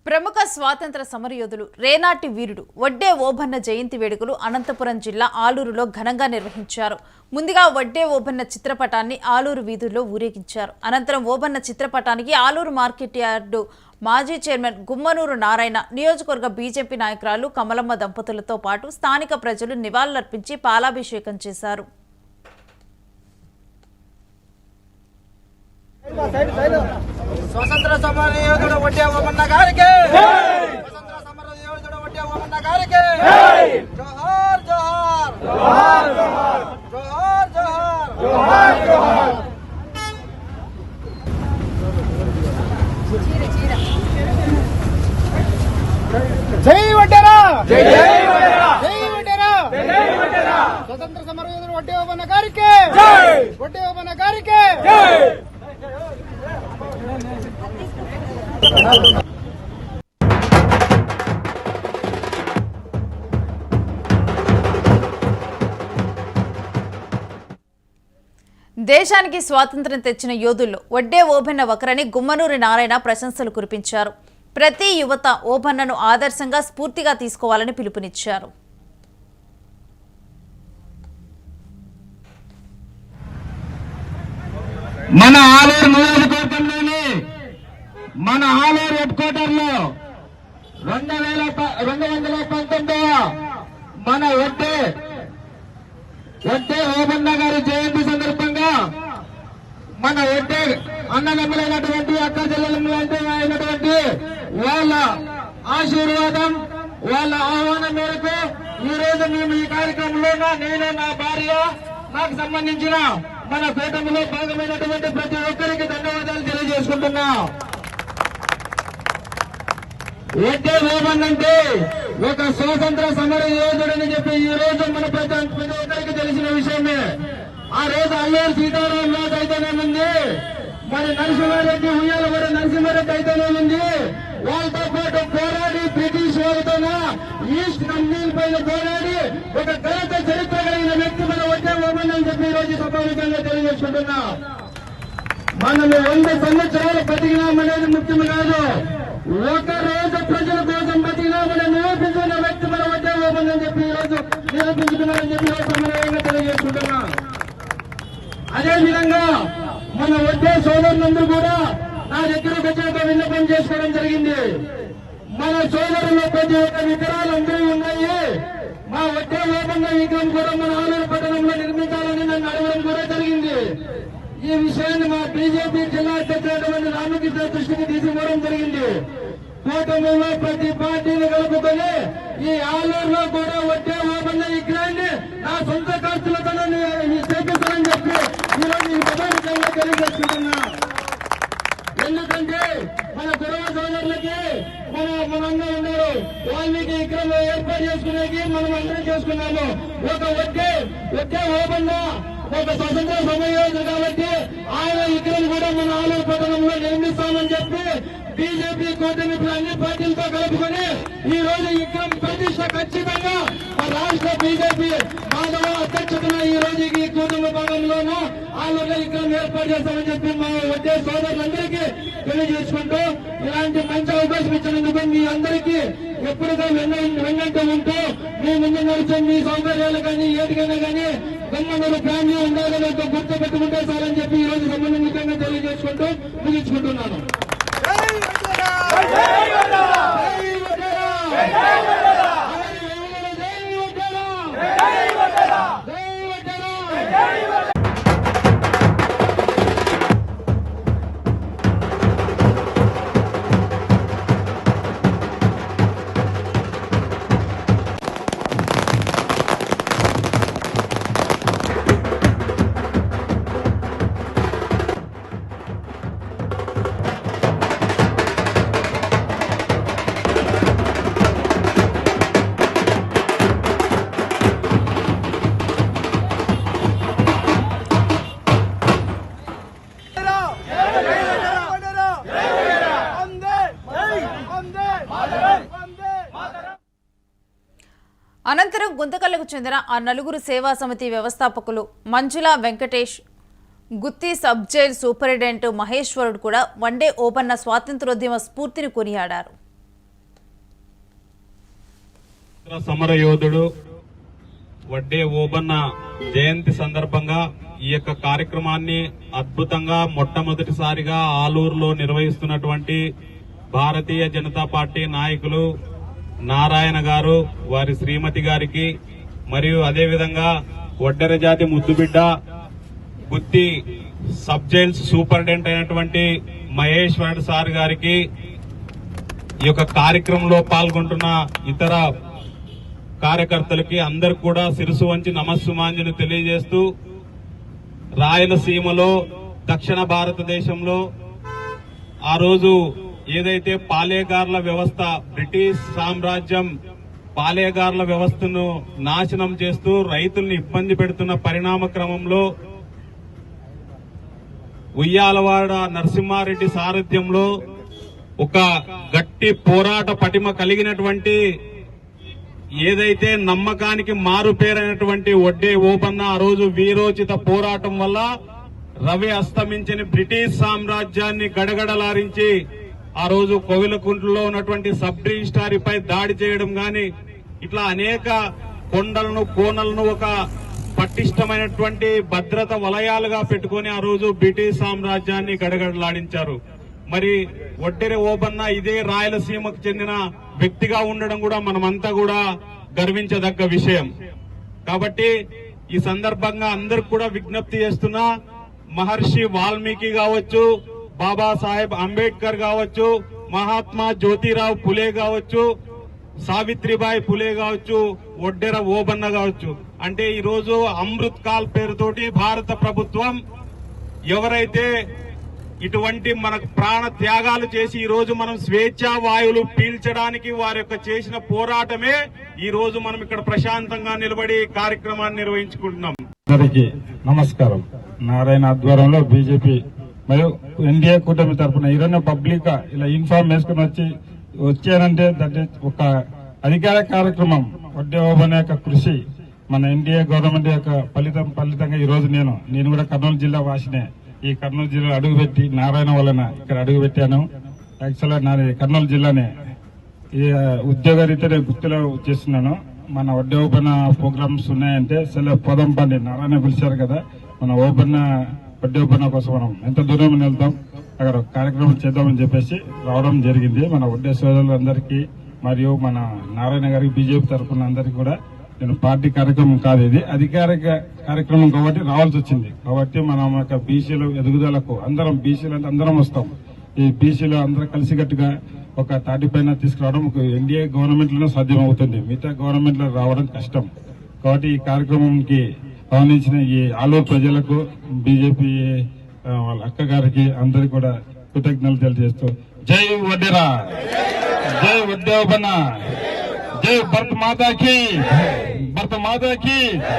ప్రముఖ స్వాతంత్ర సమరయోధులు రేనాటి వీరుడు వడ్డే ఓబన్న జయంతి వేడుకలు అనంతపురం జిల్లా ఆలూరులో ఘనంగా నిర్వహించారు. ముందుగా వడ్డే ఓబన్న చిత్రపటాన్ని ఆలూరు వీధుల్లో ఊరేగించారు. అనంతరం ఓబన్న చిత్రపటానికి ఆలూరు మార్కెట్ యార్డు మాజీ చైర్మన్ గుమ్మనూరు నారాయణ, నియోజకవర్గ బీజేపీ నాయకురాలు కమలమ్మ దంపతులతో పాటు స్థానిక ప్రజలు నివాళులర్పించి పాలాభిషేకం చేశారు. స్వతంత్ర సమర యోధుడు వడ్డే ఓబన్న గారికి, స్వతంత్ర సమర యోధుడు వడ్డే ఓబన్న గారికి జోహార్ జోహార్ జోహార్ జోహార్ జోహార్ జోహార్. జై వడ్డేరా, జై జై వడ్డేరా, జై వడ్డేరా, జై వడ్డేరా. స్వతంత్ర సమర యోధుడు వడ్డే ఓబన్న గారికి జై, వడ్డే ఓబన్న గారికి జై. దేశానికి స్వాతంత్ర్యం తెచ్చిన యోధుల్లో వడ్డే ఓబన్న ఒకరని గుమ్మనూరి నారాయణ ప్రశంసలు కురిపించారు. ప్రతి యువత ఓబన్నను ఆదర్శంగా స్ఫూర్తిగా తీసుకోవాలని పిలుపునిచ్చారు. మన ఆలూరు నియోజకవర్గంలోని మన ఆలూరు హెడ్ క్వార్టర్ లో 2019 మన వడ్డే ఓబన్న గారి జయంతి సందర్భంగా మన వడ్డే అన్నదమ్ములైనటువంటి అక్క చెల్లెలైనటువంటి వాళ్ళ ఆశీర్వాదం, వాళ్ళ ఆహ్వానం మేరకు ఈ రోజు మేము ఈ కార్యక్రమంలో నేను, నా భార్య, నాకు సంబంధించిన మన కూటమిలో భాగమైనటువంటి ప్రతి ఒక్కరికి ధన్యవాదాలు తెలియజేసుకుంటున్నా. వడ్డే ఓబన్న అంటే ఒక స్వాతంత్ర సమర యోధుడని చెప్పి ఈ రోజు మన ప్రతి ఒక్కరికి తెలిసిన విషయమే. ఆ రోజు అల్లూరు సీతారామరాజు అయితేనేముంది, మరి నరసింహారెడ్డి ఉయ్యాలవారి నరసింహారెడ్డి అయితేనేముంది, వాళ్ళతో పాటు పోరాడి బ్రిటిష్ వారితోన ఈస్ట్ నమ్మీల పైన పోరాడి ఒక ఘనత చరిత్ర కలిగిన వ్యక్తి మన వడ్డే ఓబన్న అని చెప్పి ఈ రోజు సభాముఖంగా తెలియజేసుకుంటున్నా. మనము 100 సంవత్సరాలు బతికినామనేది ముఖ్యం కాదు, ఒక రోజు ప్రజల కోసం బతికినామని నిరూపించుకున్న వ్యక్తి మన వడ్డే ఓబన్న అని చెప్పి ఈ రోజు నిరూపించుకున్నారని చెప్పి సమన్వయంగా తెలియజేసుకుంటున్నా. అదేవిధంగా మన వడ్డే సోదరులందరూ కూడా నా దగ్గరకు వచ్చాక విన్నపం చేసుకోవడం జరిగింది. మన సోదరులు ప్రతి ఒక్క విగ్రహాలు అందరూ ఉన్నాయి, మా వడ్డే ఓబన్న విగ్రహం కూడా మన ఆలూరు పట్టణంలో నిర్మించాలని నన్ను అడగడం కూడా జరిగింది. ఈ విషయాన్ని మా బీజేపీ జిల్లా అధ్యక్షుడు రామకృష్ణ దృష్టికి తీసుకోవడం జరిగింది. కూటమిలో ప్రతి పార్టీని కలుపుకొని ఈ ఆలూరులో కూడా వడ్డే ఓబన్న విగ్రహాన్ని నా సొంత ఖర్చులతో చేపిస్తానని చెప్పి ఈరోజు ఈ సభాముఖంగా తెలియజేసుకుంటున్నా. ఎందుకంటే మన కురవ సోదరులకి మనందరూ ఉన్నారు, వాల్మీకి విగ్రహం ఏర్పాటు చేసుకునేకి మనం అందరం చేసుకున్నాము. ఒక వడ్డే ఓబన్న ఒక స్వతంత్ర సమరయోధుడు కాబట్టి ఆయన విగ్రహం కూడా మన ఆలూరు పట్టణంలో నిర్మిస్తామని చెప్పి బీజేపీ కూటమి అన్ని పార్టీలతో కలుపుకొని ఈ రోజు విగ్రహం ప్రతిష్ట ఖచ్చితంగా మా రాష్ట్ర బీజేపీ మాధవ అధ్యక్షతన ఈ రోజు ఈ కూటమి భాగంలోనూ ఆలూరులో విగ్రహం ఏర్పాటు చేస్తామని చెప్పి మా వడ్డే సోదరులందరికీ తెలియజేసుకుంటూ ఇలాంటి మంచి అవకాశం ఇచ్చినందుకు మీ అందరికీ ఎప్పుడుగా వెన్నంటూ ఉంటూ మీ ముందు నడిచే మీ సౌకర్యాలు కానీ ఏటికైనా కానీ గుమ్మనూరు ఫ్యామిలీ ఉండాలని గుర్తు పెట్టుకుంటే సారని చెప్పి ఈ రోజు సంబంధితంగా తెలియజేసుకుంటూ ముగించుకుంటున్నాను. అనంతరం గుంతకల్లకు చెందిన ఆ నలుగురు సేవా సమితి వ్యవస్థాపకులు మంజుల వెంకటేష్, గుత్తి సబ్ జైల్ సూపరింటెండెంట్ మహేశ్వరుడు కూడా వన్డే ఓబన్న స్వాతంత్రోద్యమ స్ఫూర్తిని కొనియాడారు. సమర యోధుడు వడ్డే ఓబన్న జయంతి సందర్భంగా ఈ యొక్క కార్యక్రమాన్ని అద్భుతంగా మొట్టమొదటిసారిగా ఆలూరులో నిర్వహిస్తున్నటువంటి భారతీయ జనతా పార్టీ నాయకులు నారాయణ గారు, వారి శ్రీమతి గారికి, మరియు అదేవిధంగా వడ్డెర జాతి ముద్దుబిడ్డ గుత్తి సబ్ జైల్స్ సూపరింటెండెంట్ అయినటువంటి మహేశ్వర్ సార్ గారికి, ఈ యొక్క కార్యక్రమంలో పాల్గొంటున్న ఇతర కార్యకర్తలకి అందరు కూడా శిరసు వంచి నమస్సుమాంజలి తెలియజేస్తూ, రాయలసీమలో దక్షిణ భారతదేశంలో ఆ రోజు ఏదైతే పాలేగార్ల వ్యవస్థ, బ్రిటిష్ సామ్రాజ్యం పాలేగార్ల వ్యవస్థను నాశనం చేస్తూ రైతుల్ని ఇబ్బంది పెడుతున్న పరిణామ క్రమంలో ఉయ్యాలవాడ నరసింహారెడ్డి సారథ్యంలో ఒక గట్టి పోరాట పటిమ కలిగినటువంటి, ఏదైతే నమ్మకానికి మారు పేరైనటువంటి వడ్డే ఓబన్న ఆ రోజు వీరోచిత పోరాటం వల్ల రవి అస్తమించిన బ్రిటిష్ సామ్రాజ్యాన్ని గడగడలారించి ఆ రోజు కోవిలకుంట్లలో ఉన్నటువంటి సబ్ రిజిస్ట్రారీపై దాడి చేయడం గాని, ఇట్లా అనేక కొండలను కోనలను ఒక పటిష్టమైనటువంటి భద్రత వలయాలుగా పెట్టుకుని ఆ రోజు బ్రిటిష్ సామ్రాజ్యాన్ని గడగడలాడించారు. మరి వడ్డెర ఓబన్న ఇదే రాయలసీమకు చెందిన వ్యక్తిగా ఉండడం కూడా మనమంతా కూడా గర్వించదగ్గ విషయం. కాబట్టి ఈ సందర్భంగా అందరికి కూడా విజ్ఞప్తి చేస్తున్నా, మహర్షి వాల్మీకి కావచ్చు, బాబాసాహెబ్ అంబేద్కర్ కావచ్చు, మహాత్మా జ్యోతిరావు పులే కావచ్చు, సావిత్రిబాయి పులే కావచ్చు, వడ్డెర ఓబన్న కావచ్చు, అంటే ఈ రోజు అమృత్ కాల్ పేరుతోటి భారత ప్రభుత్వం ఎవరైతే ఇటువంటి మనకు ప్రాణ త్యాగాలు చేసి ఈ రోజు మనం స్వేచ్ఛా వాయువులు పీల్చడానికి వారి యొక్క చేసిన పోరాటమే ఈ రోజు మనం ఇక్కడ ప్రశాంతంగా నిలబడి కార్యక్రమాన్ని నిర్వహించుకుంటున్నాం. అందరికీ నమస్కారం. నారాయణ ఆధ్వర్యంలో బీజేపీ మరియు ఎన్డీఏ కూటమి తరఫున ఈరోజు పబ్లిక్ ఇలా ఇన్ఫార్మ్ వేసుకుని వచ్చానంటే దట్ ఈస్ ఒక అధికార కార్యక్రమం. వడ్డే ఓబన్న యొక్క కృషి, మన ఎన్డీఏ గవర్నమెంట్ యొక్క ఫలితంగా ఈ రోజు నేను కూడా కర్నూలు జిల్లా వాసినే. ఈ కర్నూలు జిల్లా అడుగుపెట్టి నారాయణ వలన ఇక్కడ అడుగుపెట్టాను. యాక్చువల్గా నా కర్నూలు జిల్లానే ఈ ఉద్యోగరీత్యా గుర్తులో చేస్తున్నాను. మన వడ్డే ఓబన్న ప్రోగ్రామ్స్ ఉన్నాయంటే పోదాం పండి, నారాయణ పిలిచారు కదా, మన వడ్డే ఓబన్న కోసం మనం ఎంత దూరం వెళ్తాం, అక్కడ ఒక కార్యక్రమం చేద్దామని చెప్పేసి రావడం జరిగింది. మన వడ్డే సోదరులందరికీ మరియు మన నారాయణ గారికి బీజేపీ తరఫున అందరికీ కూడా, నేను పార్టీ కార్యక్రమం కాదు, ఇది అధికారిక కార్యక్రమం కాబట్టి రావాల్సి వచ్చింది. కాబట్టి మనం యొక్క బీసీలు ఎదుగుదలకు అందరం, బీసీలు అంటే అందరం వస్తాం. ఈ బీసీలు అందరూ కలిసికట్టుగా ఒక తాటి పైన తీసుకురావడం ఒక ఎన్డీఏ గవర్నమెంట్ లోనే సాధ్యం అవుతుంది, మిగతా గవర్నమెంట్ లో రావడం కష్టం. కాబట్టి ఈ కార్యక్రమంకి గమనించిన ఈ ఆలూరు ప్రజలకు, బీజేపీ వాళ్ళ అక్క గారికి అందరికి కూడా కృతజ్ఞతలు తెలియజేస్తూ, జై వడ్డెరా, జై వడ్డే ఓబన్న, జై భరత్ మాతాకి, భరత మాతాకి.